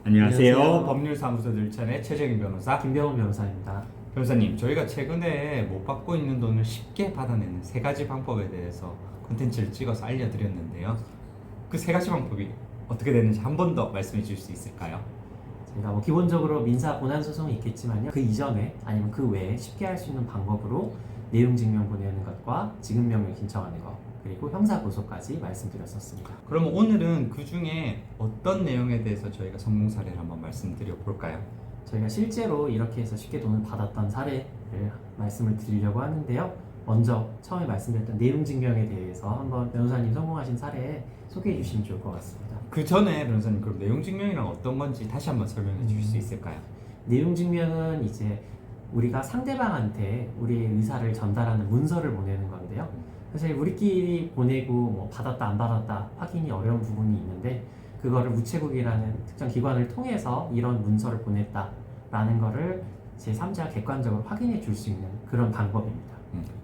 안녕하세요. 안녕하세요. 법률사무소 늘찬의 최재경 변호사. 김병훈 변호사입니다. 변호사님, 저희가 최근에 못 받고 있는 돈을 쉽게 받아내는 세 가지 방법에 대해서 콘텐츠를 찍어서 알려드렸는데요. 그 세 가지 방법이 어떻게 되는지 한 번 더 말씀해 주실 수 있을까요? 저희가 기본적으로 민사 본안 소송이 있겠지만요. 그 이전에 아니면 그 외에 쉽게 할 수 있는 방법으로 내용 증명 보내는 것과 지급명령 신청하는 것 그리고 형사 고소까지 말씀드렸었습니다. 그러면 오늘은 그 중에 어떤 내용에 대해서 저희가 성공 사례를 한번 말씀드려 볼까요? 저희가 실제로 이렇게 해서 쉽게 돈을 받았던 사례를 말씀을 드리려고 하는데요. 먼저 처음에 말씀드렸던 내용 증명에 대해서 한번 변호사님 성공하신 사례 소개해 주시면 좋을 것 같습니다. 그 전에 변호사님, 그럼 내용 증명이란 어떤 건지 다시 한번 설명해 주실 수 있을까요? 내용 증명은 이제 우리가 상대방한테 우리의 의사를 전달하는 문서를 보내는 건데요. 사실 우리끼리 보내고 받았다 안 받았다 확인이 어려운 부분이 있는데 그거를 우체국이라는 특정 기관을 통해서 이런 문서를 보냈다라는 거를 제3자가 객관적으로 확인해 줄 수 있는 그런 방법입니다.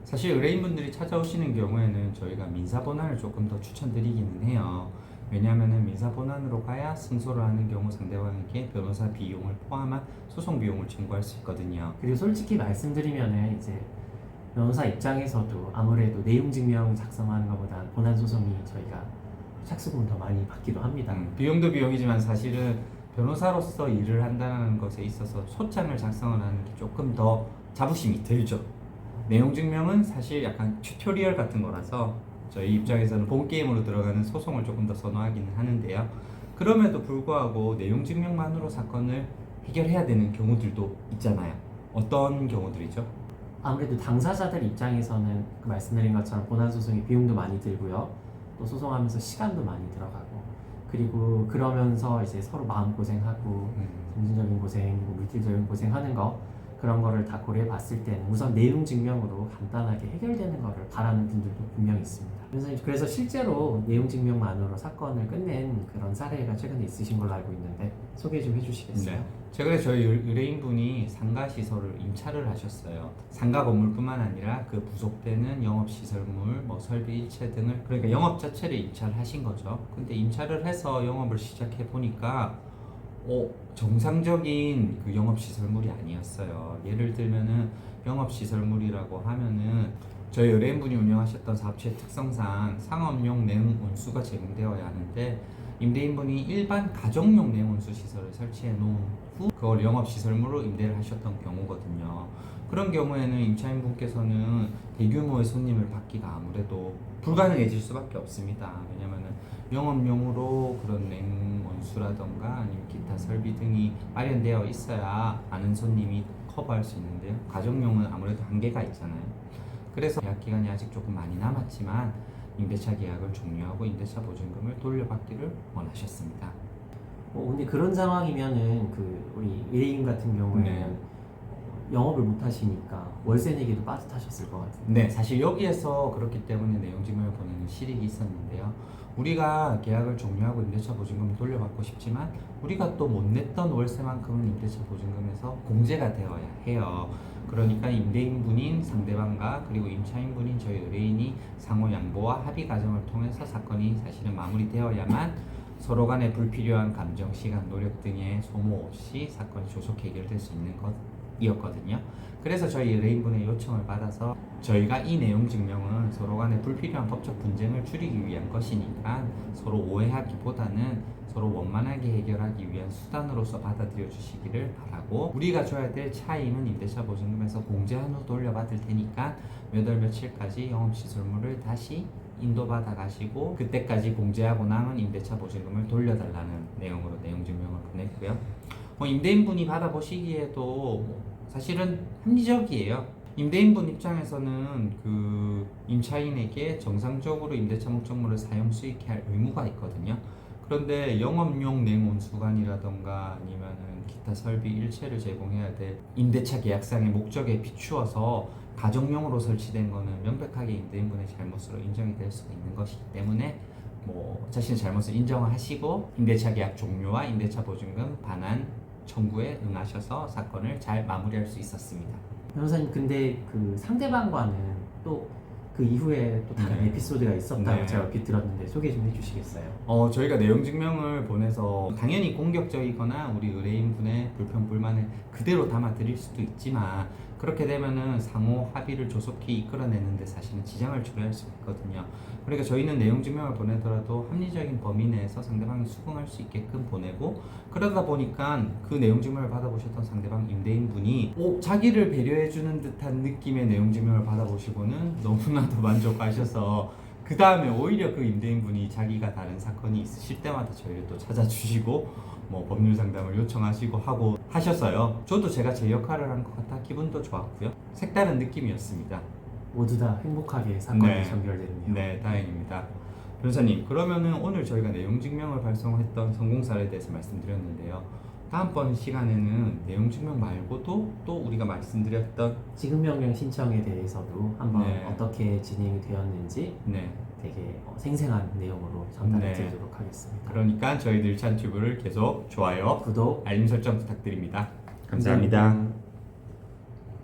사실 의뢰인분들이 찾아오시는 경우에는 저희가 민사본안을 조금 더 추천드리기는 해요. 왜냐하면 민사본안으로 가야 승소를 하는 경우 상대방에게 변호사 비용을 포함한 소송 비용을 청구할 수 있거든요. 그리고 솔직히 말씀드리면은 이제 변호사 입장에서도 아무래도 내용 증명 작성하는 것보다 본안 소송이 저희가 착수금 더 많이 받기도 합니다. 비용도 비용이지만 사실은 변호사로서 일을 한다는 것에 있어서 소장을 작성을 하는 게 조금 더 자부심이 들죠. 내용 증명은 사실 약간 튜토리얼 같은 거라서 저희 입장에서는 본 게임으로 들어가는 소송을 조금 더 선호하기는 하는데요. 그럼에도 불구하고 내용 증명만으로 사건을 해결해야 되는 경우들도 있잖아요. 어떤 경우들이죠? 아무래도 당사자들 입장에서는 그 말씀드린 것처럼 본안 소송이 비용도 많이 들고요. 또 소송하면서 시간도 많이 들어가고 그리고 그러면서 이제 서로 마음고생하고 정신적인 고생, 물질적인 고생하는 거 그런 거를 다 고려해 봤을 때는 우선 내용 증명으로 간단하게 해결되는 거를 바라는 분들도 분명히 있습니다. 그래서 실제로 내용 증명만으로 사건을 끝낸 그런 사례가 최근에 있으신 걸로 알고 있는데 소개 좀 해주시겠어요? 네. 최근에 저희 의뢰인분이 상가시설을 임차를 하셨어요. 상가 건물뿐만 아니라 그 부속되는 영업시설물, 설비 일체 등을, 그러니까 영업 자체를 임차를 하신 거죠. 근데 임차를 해서 영업을 시작해 보니까 정상적인 그 영업시설물이 아니었어요. 예를 들면은 영업시설물이라고 하면은 저희 의뢰인분이 운영하셨던 사업체의 특성상 상업용 냉 온수가 제공되어야 하는데 임대인분이 일반 가정용 냉온수 시설을 설치해 놓은 후 그걸 영업시설물로 임대를 하셨던 경우거든요. 그런 경우에는 임차인분께서는 대규모의 손님을 받기가 아무래도 불가능해질 수밖에 없습니다. 왜냐면은 영업용으로 그런 냉온수라던가 아니면 기타 설비 등이 마련되어 있어야 많은 손님이 커버할 수 있는데요. 가정용은 아무래도 한계가 있잖아요. 그래서 계약 기간이 아직 조금 많이 남았지만 임대차 계약을 종료하고 임대차 보증금을 돌려받기를 원하셨습니다. 근데 그런 상황이면은 우리 의뢰인 같은 경우에는 영업을 못 하시니까 월세 내기도 빠듯하셨을 것 같은데. 네, 사실 여기에서 그렇기 때문에 내용 증명을 보내는 실익이 있었는데요. 우리가 계약을 종료하고 임대차 보증금을 돌려받고 싶지만 우리가 또 못 냈던 월세만큼은 임대차 보증금에서 공제가 되어야 해요. 그러니까 임대인분인 상대방과 그리고 임차인분인 저희 의뢰인이 상호 양보와 합의 과정을 통해서 사건이 사실은 마무리되어야만 서로 간의 불필요한 감정, 시간, 노력 등의 소모 없이 사건이 조속 해결될 수 있는 것이었거든요. 그래서 저희 의뢰인분의 요청을 받아서 저희가 이 내용 증명은 서로 간의 불필요한 법적 분쟁을 줄이기 위한 것이니까 서로 오해하기보다는 서로 원만하게 해결하기 위한 수단으로서 받아들여 주시기를 바라고, 우리가 줘야 될 차임은 임대차 보증금에서 공제한 후 돌려받을 테니까 몇 월 며칠까지 영업시설물을 다시 인도받아 가시고 그때까지 공제하고 남은 임대차 보증금을 돌려달라는 내용으로 내용 증명을 보냈고요. 임대인분이 받아보시기에도 사실은 합리적이에요. 임대인분 입장에서는 그 임차인에게 정상적으로 임대차 목적물을 사용 수익해 할 의무가 있거든요. 그런데 영업용 냉온수관이라던가 아니면은 기타 설비 일체를 제공해야 될 임대차 계약상의 목적에 비추어서 가정용으로 설치된 거는 명백하게 임대인분의 잘못으로 인정이 될 수가 있는 것이기 때문에 자신의 잘못을 인정하시고 임대차 계약 종료와 임대차 보증금 반환 청구에 응하셔서 사건을 잘 마무리할 수 있었습니다. 변호사님 근데 그 상대방과는 또 그 이후에 또 다른 네. 에피소드가 있었다고 네. 제가 얼핏 들었는데 소개 좀 해주시겠어요? 저희가 내용 증명을 보내서 당연히 공격적이거나 우리 의뢰인분의 불편 불만을 그대로 담아 드릴 수도 있지만 그렇게 되면은 상호 합의를 조속히 이끌어내는데 사실은 지장을 초래할 수 있거든요. 그러니까 저희는 내용 증명을 보내더라도 합리적인 범위 내에서 상대방이 수긍할 수 있게끔 보내고, 그러다 보니까 그 내용 증명을 받아보셨던 상대방 임대인분이 자기를 배려해주는 듯한 느낌의 내용 증명을 받아보시고는 너무나도 만족하셔서 그 다음에 오히려 그 임대인분이 자기가 다른 사건이 있으실 때마다 저희를 또 찾아주시고 뭐 법률 상담을 요청하시고 하고 하셨어요. 저도 제가 제 역할을 한 것 같아 기분도 좋았고요. 색다른 느낌이었습니다. 모두 다 행복하게 사건이 네. 전결됐네요. 네, 다행입니다. 변호사님, 그러면은 오늘 저희가 내용 증명을 발송했던 성공 사례에 대해서 말씀드렸는데요. 다음번 시간에는 내용 증명 말고도 또 우리가 말씀드렸던 지급명령 신청에 대해서도 한번 네. 어떻게 진행이 되었는지 네, 되게 생생한 내용으로 전달해 네. 드리도록 하겠습니다. 그러니까 저희 늘찬 튜브를 계속 좋아요, 구독 알림 설정 부탁드립니다. 감사합니다.